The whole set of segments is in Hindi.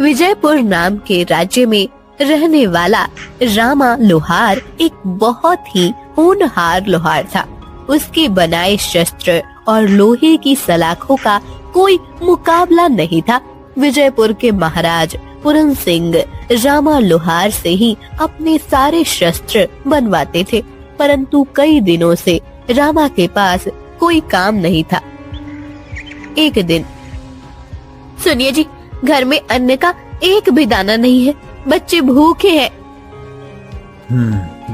विजयपुर नाम के राज्य में रहने वाला रामा लोहार एक बहुत ही होनहार लोहार था। उसके बनाए शस्त्र और लोहे की सलाखों का कोई मुकाबला नहीं था। विजयपुर के महाराज पूरन सिंह रामा लोहार से ही अपने सारे शस्त्र बनवाते थे, परंतु कई दिनों से रामा के पास कोई काम नहीं था। एक दिन, सुनिए जी, घर में अन्न का एक भी दाना नहीं है, बच्चे भूखे हैं।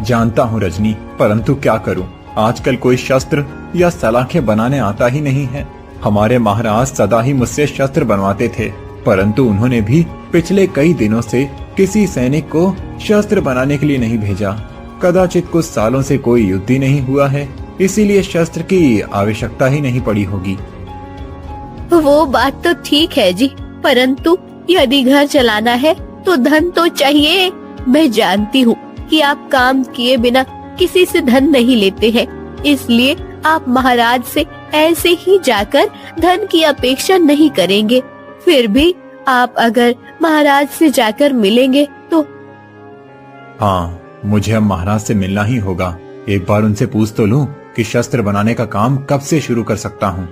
जानता हूँ रजनी, परंतु क्या करूँ, आजकल कोई शस्त्र या सलाखें बनाने आता ही नहीं है। हमारे महाराज सदा ही मुझसे शस्त्र बनवाते थे, परंतु उन्होंने भी पिछले कई दिनों से किसी सैनिक को शस्त्र बनाने के लिए नहीं भेजा। कदाचित कुछ सालों से कोई युद्ध ही नहीं हुआ है, इसीलिए शस्त्र की आवश्यकता ही नहीं पड़ी होगी। वो बात तो ठीक है जी, परंतु यदि घर चलाना है तो धन तो चाहिए। मैं जानती हूँ कि आप काम किए बिना किसी से धन नहीं लेते हैं, इसलिए आप महाराज से ऐसे ही जाकर धन की अपेक्षा नहीं करेंगे। फिर भी आप अगर महाराज से जाकर मिलेंगे तो। हाँ, मुझे अब महाराज से मिलना ही होगा। एक बार उनसे पूछ तो लूं कि शस्त्र बनाने का काम कब से शुरू कर सकता हूँ।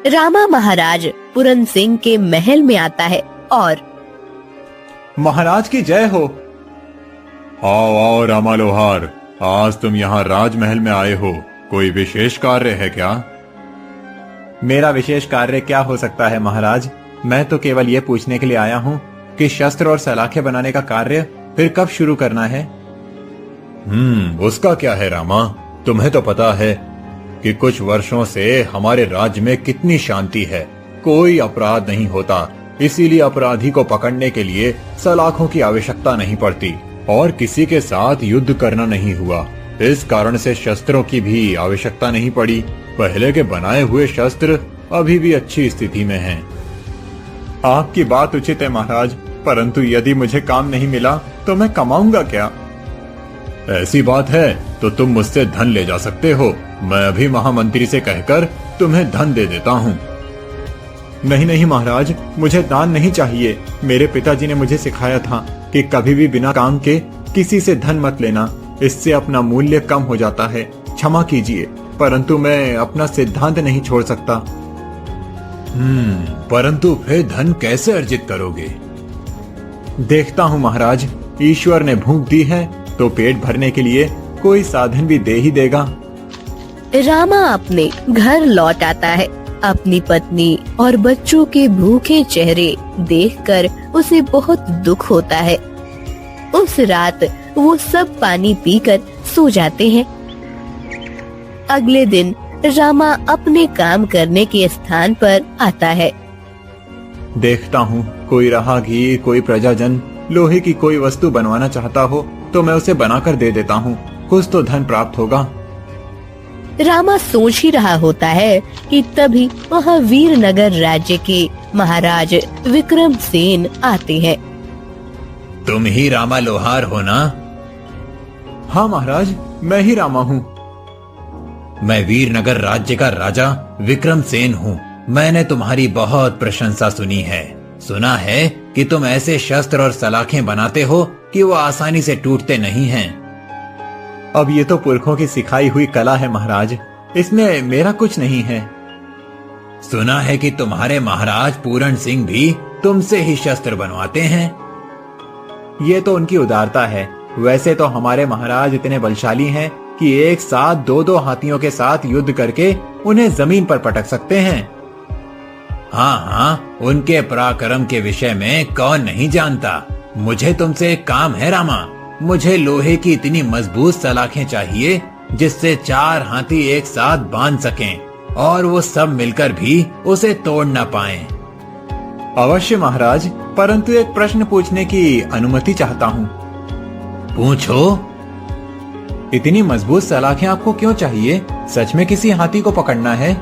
रामा महाराज पूरन सिंह के महल में आता है और महाराज की जय हो। आओ आओ रामा लोहार, आज तुम यहाँ राजमहल में आए हो, कोई विशेष कार्य है क्या? मेरा विशेष कार्य क्या हो सकता है महाराज, मैं तो केवल ये पूछने के लिए आया हूँ कि शस्त्र और सलाखें बनाने का कार्य फिर कब शुरू करना है? उसका क्या है रामा, तुम्हें तो पता है कि कुछ वर्षों से हमारे राज्य में कितनी शांति है, कोई अपराध नहीं होता, इसीलिए अपराधी को पकड़ने के लिए सलाखों की आवश्यकता नहीं पड़ती और किसी के साथ युद्ध करना नहीं हुआ। इस कारण से शस्त्रों की भी आवश्यकता नहीं पड़ी। पहले के बनाए हुए शस्त्र अभी भी अच्छी स्थिति में हैं। आपकी बात उचित है महाराज, परंतु यदि मुझे काम नहीं मिला तो मैं कमाऊंगा क्या? ऐसी बात है तो तुम मुझसे धन ले जा सकते हो, मैं अभी महामंत्री से कहकर तुम्हें धन दे देता हूँ। नहीं नहीं महाराज, मुझे दान नहीं चाहिए। मेरे पिताजी ने मुझे सिखाया था कि कभी भी बिना काम के किसी से धन मत लेना, इससे अपना मूल्य कम हो जाता है। क्षमा कीजिए, परंतु मैं अपना सिद्धांत नहीं छोड़ सकता। परंतु फिर धन कैसे अर्जित करोगे? देखता हूँ महाराज, ईश्वर ने भूख दी है तो पेट भरने के लिए कोई साधन भी दे ही देगा। रामा अपने घर लौट आता है। अपनी पत्नी और बच्चों के भूखे चेहरे देखकर उसे बहुत दुख होता है। उस रात वो सब पानी पीकर सो जाते हैं। अगले दिन रामा अपने काम करने के स्थान पर आता है। देखता हूँ कोई राहगीर, कोई प्रजाजन लोहे की कोई वस्तु बनवाना चाहता हो तो मैं उसे बनाकर दे देता हूँ, कुछ तो धन प्राप्त होगा। रामा सोच ही रहा होता है कि तभी वहाँ वीरनगर राज्य के महाराज विक्रम सेन आते हैं। तुम ही रामा लोहार हो ना? हाँ महाराज, मैं ही रामा हूँ। मैं वीरनगर राज्य का राजा विक्रम सेन हूँ। मैंने तुम्हारी बहुत प्रशंसा सुनी है। सुना है कि तुम ऐसे शस्त्र और सलाखें बनाते हो कि वो आसानी से टूटते नहीं हैं। अब ये तो पुरखों की सिखाई हुई कला है महाराज, इसमें मेरा कुछ नहीं है। सुना है कि तुम्हारे महाराज पूरन सिंह भी तुमसे ही शस्त्र बनवाते हैं। ये तो उनकी उदारता है, वैसे तो हमारे महाराज इतने बलशाली हैं कि एक साथ दो हाथियों के साथ युद्ध करके उन्हें जमीन पर पटक सकते हैं। हाँ हाँ, उनके पराक्रम के विषय में कौन नहीं जानता। मुझे तुमसे एक काम है रामा, मुझे लोहे की इतनी मजबूत सलाखें चाहिए जिससे 4 हाथी एक साथ बांध सकें और वो सब मिलकर भी उसे तोड़ न पाएं। अवश्य महाराज, परंतु एक प्रश्न पूछने की अनुमति चाहता हूँ। पूछो। इतनी मजबूत सलाखें आपको क्यों चाहिए? सच में किसी हाथी को पकड़ना है?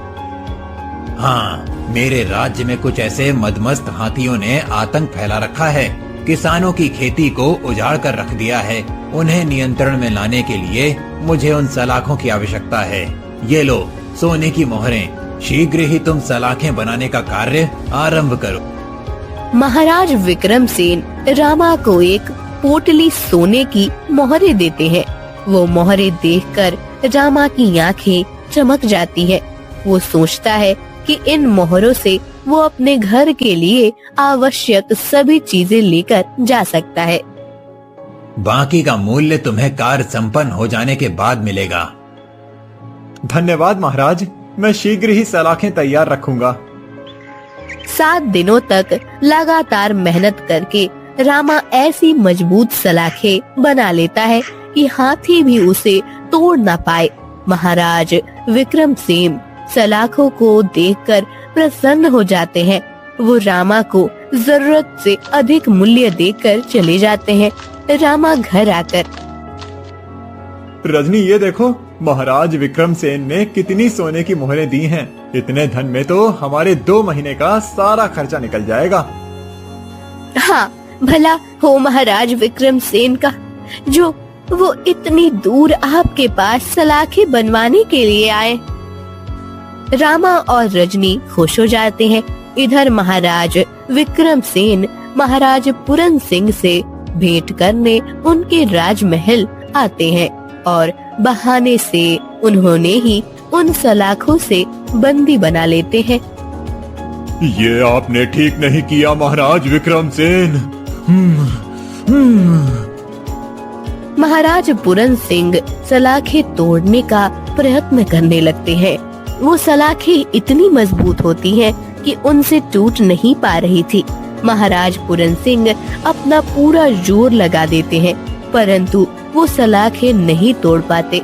हाँ, मेरे राज्य में कुछ ऐसे मदमस्त हाथियों ने आतंक फैला रखा है, किसानों की खेती को उजाड़ कर रख दिया है। उन्हें नियंत्रण में लाने के लिए मुझे उन सलाखों की आवश्यकता है। ये लो सोने की मोहरें, शीघ्र ही तुम सलाखें बनाने का कार्य आरंभ करो। महाराज विक्रमसेन रामा को एक पोटली सोने की मोहरें देते हैं। वो मोहरें देखकर रामा की आंखें चमक जाती है। वो सोचता है कि इन मोहरों से वो अपने घर के लिए आवश्यक सभी चीजें लेकर जा सकता है। बाकी का मूल्य तुम्हें कार्य संपन्न हो जाने के बाद मिलेगा। धन्यवाद महाराज, मैं शीघ्र ही सलाखें तैयार रखूंगा। 7 दिनों तक लगातार मेहनत करके रामा ऐसी मजबूत सलाखें बना लेता है कि हाथी भी उसे तोड़ ना पाए। महाराज विक्रमसेन सलाखों को देखकर प्रसन्न हो जाते हैं। वो रामा को जरूरत से अधिक मूल्य देकर चले जाते हैं। रामा घर आकर, रजनी ये देखो, महाराज विक्रमसेन ने कितनी सोने की मोहरें दी हैं। इतने धन में तो हमारे 2 महीने का सारा खर्चा निकल जाएगा। हाँ, भला हो महाराज विक्रमसेन का, जो वो इतनी दूर आपके पास सलाखें बनवाने के लिए आए। रामा और रजनी खुश हो जाते हैं। इधर महाराज विक्रमसेन महाराज पूरन सिंह से भेंट करने उनके राजमहल आते हैं और बहाने से उन्होंने ही उन सलाखों से बंदी बना लेते हैं। ये आपने ठीक नहीं किया महाराज विक्रमसेन। महाराज पूरन सिंह सलाखें तोड़ने का प्रयत्न करने लगते हैं। वो सलाखें इतनी मजबूत होती हैं कि उनसे टूट नहीं पा रही थी। महाराज पूरन सिंह अपना पूरा जोर लगा देते हैं, परंतु वो सलाखें नहीं तोड़ पाते।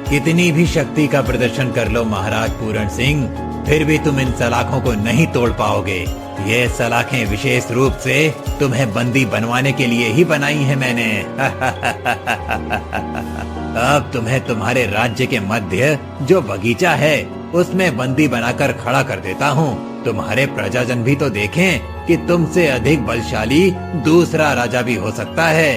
कितनी भी शक्ति का प्रदर्शन कर लो महाराज पूरन सिंह, फिर भी तुम इन सलाखों को नहीं तोड़ पाओगे। ये सलाखें विशेष रूप से तुम्हें बंदी बनवाने के लिए ही बनाई हैं मैंने। अब तुम्हें तुम्हारे राज्य के मध्य जो बगीचा है उसमें बंदी बनाकर खड़ा कर देता हूँ। तुम्हारे प्रजाजन भी तो देखें कि तुमसे अधिक बलशाली दूसरा राजा भी हो सकता है।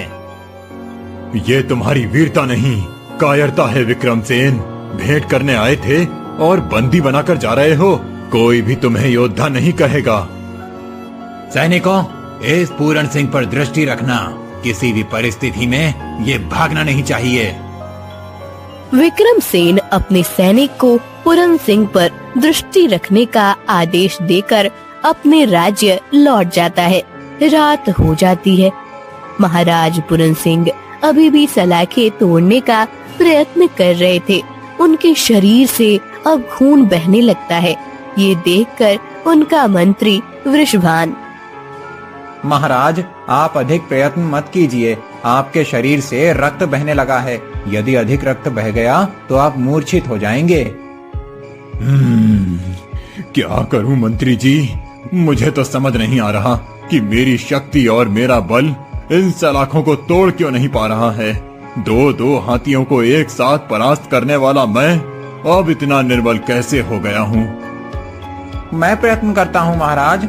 ये तुम्हारी वीरता नहीं, कायरता है विक्रमसेन। भेंट करने आए थे और बंदी बनाकर जा रहे हो। कोई भी तुम्हें योद्धा नहीं कहेगा। सैनिकों, इस पूरन सिंह पर दृष्टि रखना। किसी भी परिस्थिति में ये भागना नहीं चाहिए। विक्रमसेन अपने सैनिक को पूरन सिंह पर दृष्टि रखने का आदेश देकर अपने राज्य लौट जाता है। रात हो जाती है। महाराज पूरन सिंह अभी भी सलाखें तोड़ने का प्रयत्न कर रहे थे। उनके शरीर से अब खून बहने लगता है। ये देखकर उनका मंत्री वृषभान, महाराज, आप अधिक प्रयत्न मत कीजिए। आपके शरीर से रक्त बहने लगा है। यदि अधिक रक्त बह गया तो आप मूर्छित हो जाएंगे। क्या करूं मंत्री जी? मुझे तो समझ नहीं आ रहा कि मेरी शक्ति और मेरा बल इन सलाखों को तोड़ क्यों नहीं पा रहा है। 2 हाथियों को एक साथ परास्त करने वाला मैं अब इतना निर्बल कैसे हो गया हूँ? मैं प्रयत्न करता हूँ महाराज।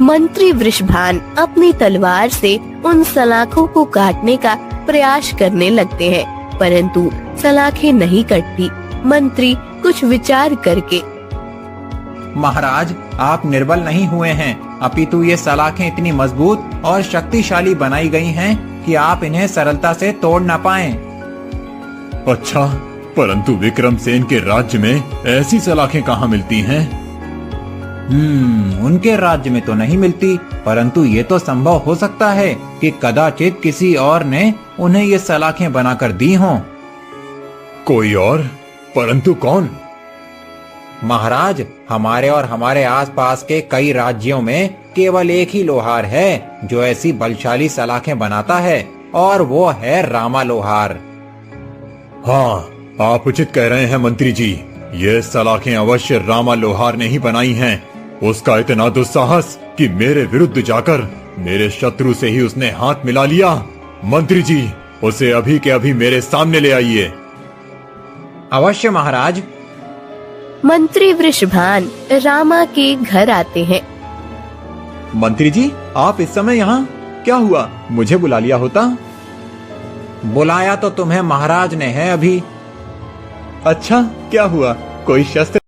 मंत्री वृषभान अपनी तलवार से उन सलाखों को काटने का प्रयास करने लगते हैं, परंतु सलाखें नहीं कटती। मंत्री कुछ विचार करके, महाराज, आप निर्बल नहीं हुए हैं, अपितु ये सलाखें इतनी मजबूत और शक्तिशाली बनाई गई हैं कि आप इन्हें सरलता से तोड़ न पाएं। अच्छा, परंतु विक्रमसेन के राज्य में ऐसी सलाखें कहाँ मिलती हैं? उनके राज्य में तो नहीं मिलती, परंतु ये तो संभव हो सकता है कि कदाचित किसी और ने उन्हें ये सलाखें बनाकर दी हों। कोई और? परंतु कौन? महाराज, हमारे और हमारे आसपास के कई राज्यों में केवल एक ही लोहार है जो ऐसी बलशाली सलाखें बनाता है, और वो है रामा लोहार। हाँ, आप उचित कह रहे हैं मंत्री जी। ये सलाखें अवश्य रामा लोहार ने ही बनाई हैं। उसका इतना दुस्साहस कि मेरे विरुद्ध जाकर मेरे शत्रु से ही उसने हाथ मिला लिया। मंत्री जी, उसे अभी के अभी मेरे सामने ले आइए। अवश्य महाराज। मंत्री वृषभान रामा के घर आते हैं। मंत्री जी, आप इस समय यहाँ? क्या हुआ? मुझे बुला लिया होता। बुलाया तो तुम्हें महाराज ने है अभी। अच्छा, क्या हुआ? कोई शस्त्र